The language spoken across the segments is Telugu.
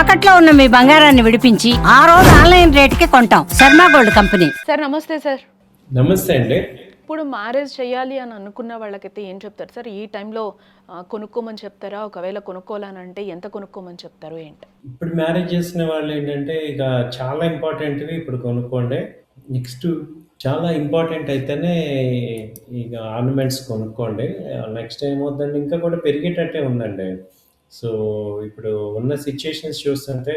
తాకట్లో ఉన్న మీ బంగారాన్ని విడిపించి ఆ రోజు ఆన్లైన్ రేటుకి కొంటాం. Sharma gold company. సార్ నమస్తే సార్. నమస్తే అండి. ఇప్పుడు మ్యారేజ్ చేయాలి అని అనుకున్న వాళ్ళకైతే ఏం చెప్తారు సార్? ఈ టైంలో కొనుక్కోమని చెప్తారా? ఒకవేళ కొనుక్కోవాలనంటే ఎంత కొనుక్కోమని చెప్తారు ఏంటి? ఇప్పుడు మ్యారేజ్ చేసిన వాళ్ళు ఏంటంటే ఇక చాలా ఇంపార్టెంట్‌వి ఇప్పుడు కొనుక్కోండి. నెక్స్ట్ చాలా ఇంపార్టెంట్ అయితేనే ఇక ఆర్నమెంట్స్ కొనుక్కోండి. నెక్స్ట్ ఏమవుద్దంటే ఇంకా కూడా పెరిగేటట్టే ఉందండి. సో, ఇప్పుడు ఉన్న సిట్యుయేషన్స్ చూస్తుంటే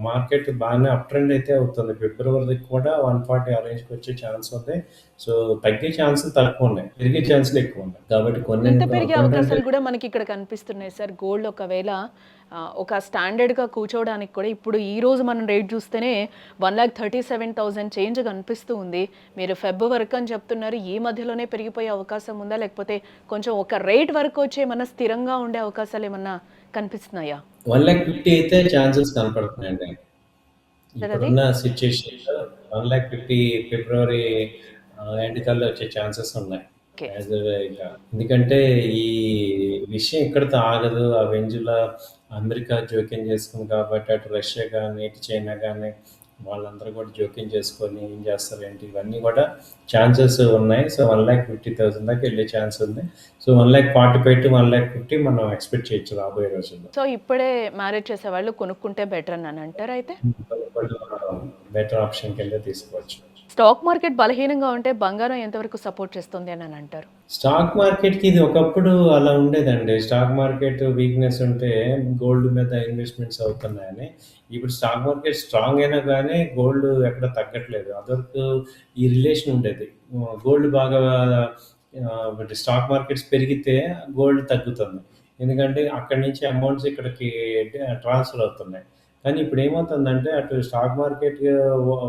మార్కెట్ బాగానే అప్ ట్రెండ్ అయితే అవుతుంది. ఫిబ్రవరికి కూడా 140 ఆ రేంజ్‌కి వచ్చే ఛాన్స్ ఉంది. సో, తగ్గే ఛాన్సులు తక్కువున్నాయి. పెరిగే ఛాన్సులు ఎక్కువున్నాయి. కాబట్టి కొన్ని ఎంత పెరిగే కొనంటే అవకాశాలు కూడా మనకి ఇక్కడ కనిపిస్తున్నాయి సార్. గోల్డ్ ఒకవేళ ఒక స్టాండర్డ్‌గా కూర్చోవడానికి కూడా ఇప్పుడు ఈ రోజు మనం రేట్ చూస్తేనే 1,37,000 చేంజ్ కనిపిస్తూ ఉంది. మీరు ఫెబ్ వరకు అని చెప్తున్నారు. ఈ మధ్యలోనే పెరిగిపోయే అవకాశం ఉందా? లేకపోతే కొంచెం ఒక రేట్ వరకు వచ్చి ఏమన్నా స్థిరంగా ఉండే అవకాశాలు ఏమన్నా కనిపిస్తున్నాయా? 1,50,000 అయితే ఛాన్సెస్ కనపడుతున్నాయండి. సార్ అది ఇప్పుడున్న సిట్యుయేషన్‌లో 1,50,000 ఫిబ్రవరి ఎండ్ కల్లా వచ్చే ఛాన్సెస్ ఉన్నాయి. ఓకే. యాజ్ ఇక ఎందుకంటే ఈ విషయం ఇక్కడితో ఆగదు. ఆ వెంజులా అమెరికా జోక్యం చేసుకుంది కాబట్టి అటు రష్యా గాని, ఇటు చైనా గాని వాళ్ళందరూ కూడా జోక్యం చేసుకొని ఏం చేస్తారేంటి ఇవన్నీ కూడా ఛాన్సెస్ ఉన్నాయి. సో, 1,50,000 దాకా వెళ్ళే ఛాన్స్ ఉంది. సో, 1,45,000-1,50,000 మనం ఎక్స్‌పెక్ట్ చేయొచ్చు రాబోయే రోజుల్లో. సో ఇప్పుడే మ్యారేజ్ చేసేవాళ్ళు కొనుక్కుంటే బెటర్ అని అంటారా అయితే? బెటర్ ఆప్షన్ కింద తీసుకోవచ్చు. స్టాక్ మార్కెట్ బలహీనంగా ఉంటే బంగారం ఎంతవరకు సపోర్ట్ చేస్తుంది అని అంటారు? స్టాక్ మార్కెట్‌కి ఇది ఒకప్పుడు అలా ఉండేదండి. స్టాక్ మార్కెట్ వీక్‌నెస్ ఉంటే గోల్డ్ మీద ఇన్వెస్ట్‌మెంట్స్ అవుతున్నాయని. ఇప్పుడు స్టాక్ మార్కెట్ స్ట్రాంగ్ అయినా గానీ గోల్డ్ ఎక్కడ తగ్గట్లేదు. అదివరకు ఈ రిలేషన్ ఉండేది. గోల్డ్ బాగా స్టాక్ మార్కెట్స్ పెరిగితే గోల్డ్ తగ్గుతుంది. ఎందుకంటే అక్కడి నుంచి అమౌంట్స్ ఇక్కడికి ట్రాన్స్‌ఫర్ అవుతున్నాయి. కానీ ఇప్పుడు ఏమవుతుందంటే అటు స్టాక్ మార్కెట్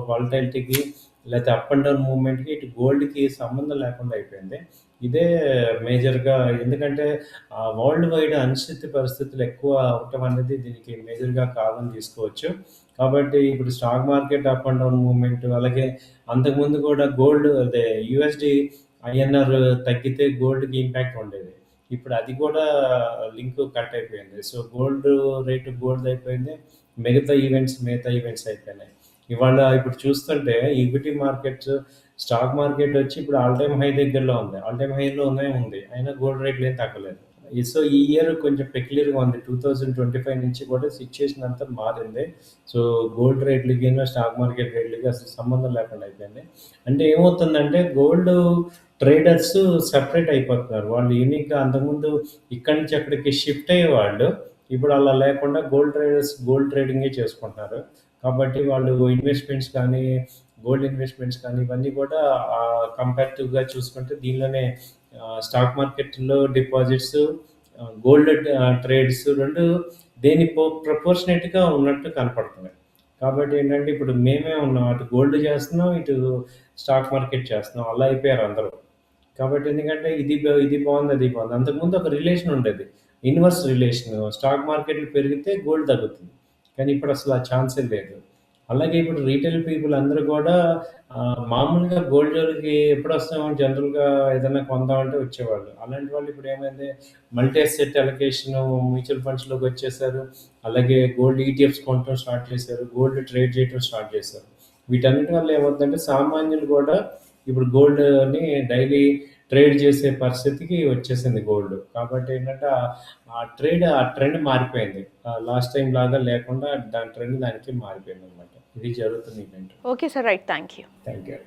వాలటాలిటీకి లేతే అప్ అండ్ డౌన్ మూవ్‌మెంట్‌కి ఇటు గోల్డ్‌కి సంబంధం లేకుండా అయిపోయింది. ఇదే మేజర్‌గా ఎందుకంటే వరల్డ్ వైడ్ అనిశ్చిత పరిస్థితులు ఎక్కువ అవ్వటం అనేది దీనికి మేజర్‌గా కారణం తీసుకోవచ్చు. కాబట్టి ఇప్పుడు stock market up and down movement అలాగే అంతకుముందు కూడా గోల్డ్ అదే యూఎస్‌డి ఐఎన్ఆర్ తగ్గితే గోల్డ్‌కి ఇంపాక్ట్ ఉండేది. ఇప్పుడు అది కూడా లింక్ కట్ అయిపోయింది. సో, గోల్డ్ అయిపోయింది. మిగతా ఈవెంట్స్ అయిపోయినాయి. ఇవాళ ఇప్పుడు చూస్తుంటే ఈక్విటీ మార్కెట్స్, స్టాక్ మార్కెట్ వచ్చి ఇప్పుడు ఆల్ టైమ్ హై దగ్గరలో ఉంది. ఆల్ టైమ్ హైలోనే ఉంది. అయినా గోల్డ్ రేట్లు ఏం తగ్గలేదు. సో, ఈ ఇయర్ కొంచెం పెక్యులియర్‌గా ఉంది. 2025 నుంచి కూడా సిట్యుయేషన్ అంతా మారింది. సో, గోల్డ్ రేట్లకిను, స్టాక్ మార్కెట్ రేట్లకి అసలు సంబంధం లేకుండా అయిపోయింది. అంటే ఏమవుతుందంటే గోల్డ్ ట్రేడర్స్ సెపరేట్ అయిపోతున్నారు. వాళ్ళు యూనిక్‌గా అంతకుముందు ఇక్కడి నుంచి అక్కడికి షిఫ్ట్ అయ్యేవాళ్ళు. ఇప్పుడు అలా లేకుండా గోల్డ్ ట్రేడర్స్ గోల్డ్ ట్రేడింగే చేసుకుంటున్నారు. కాబట్టి వాళ్ళు గోల్డ్ ఇన్వెస్ట్‌మెంట్స్ కానీ ఇవన్నీ కూడా కంపారిటివ్‌గా చూసుకుంటే దీనిలోనే స్టాక్ మార్కెట్‌లో డిపాజిట్స్, గోల్డ్ ట్రేడ్స్ 2 దేని ప్రపోర్షనేట్‌గా ఉన్నట్టు కనపడుతున్నాయి. కాబట్టి ఏంటంటే ఇప్పుడు మేమే ఉన్నాం. అటు గోల్డ్ చేస్తున్నాం, ఇటు స్టాక్ మార్కెట్ చేస్తున్నాం. అలా అయిపోయారు అందరూ. కాబట్టి ఎందుకంటే ఇది బాగుంది, అది బాగుంది. అంతకుముందు ఒక రిలేషన్ ఉండేది. Inverse relation. స్టాక్ మార్కెట్‌లు పెరిగితే గోల్డ్ తగ్గుతుంది. కానీ ఇప్పుడు అసలు ఆ ఛాన్సే లేదు. అలాగే ఇప్పుడు రీటైల్ పీపుల్ అందరూ కూడా మామూలుగా గోల్డ్ జోలికి ఎప్పుడొస్తామని జనరల్‌గా ఏదైనా కొందామంటే వచ్చేవాళ్ళు. అలాంటి వాళ్ళు ఇప్పుడు ఏమైంది మల్టీ అసెట్ అలొకేషన్ మ్యూచువల్ ఫండ్స్‌లోకి వచ్చేసారు. అలాగే గోల్డ్ ఈటీఎఫ్స్ కొనటం స్టార్ట్ చేశారు. గోల్డ్ ట్రేడ్ చేయటం స్టార్ట్ చేశారు. వీటన్నిటి వల్ల ఏమవుతుందంటే సామాన్యులు కూడా ఇప్పుడు గోల్డ్‌ని డైలీ ట్రేడ్ చేసే పరిస్థితికి వచ్చేసింది గోల్డ్. కాబట్టి ఏంటంటే ఆ ట్రెండ్ మారిపోయింది. లాస్ట్ టైమ్ లాగా లేకుండా దాని ట్రెండ్ దానికి మారిపోయిందనమాట. ఇది జరుగుతున్న event. Okay sir. Right. Thank you. Thank you.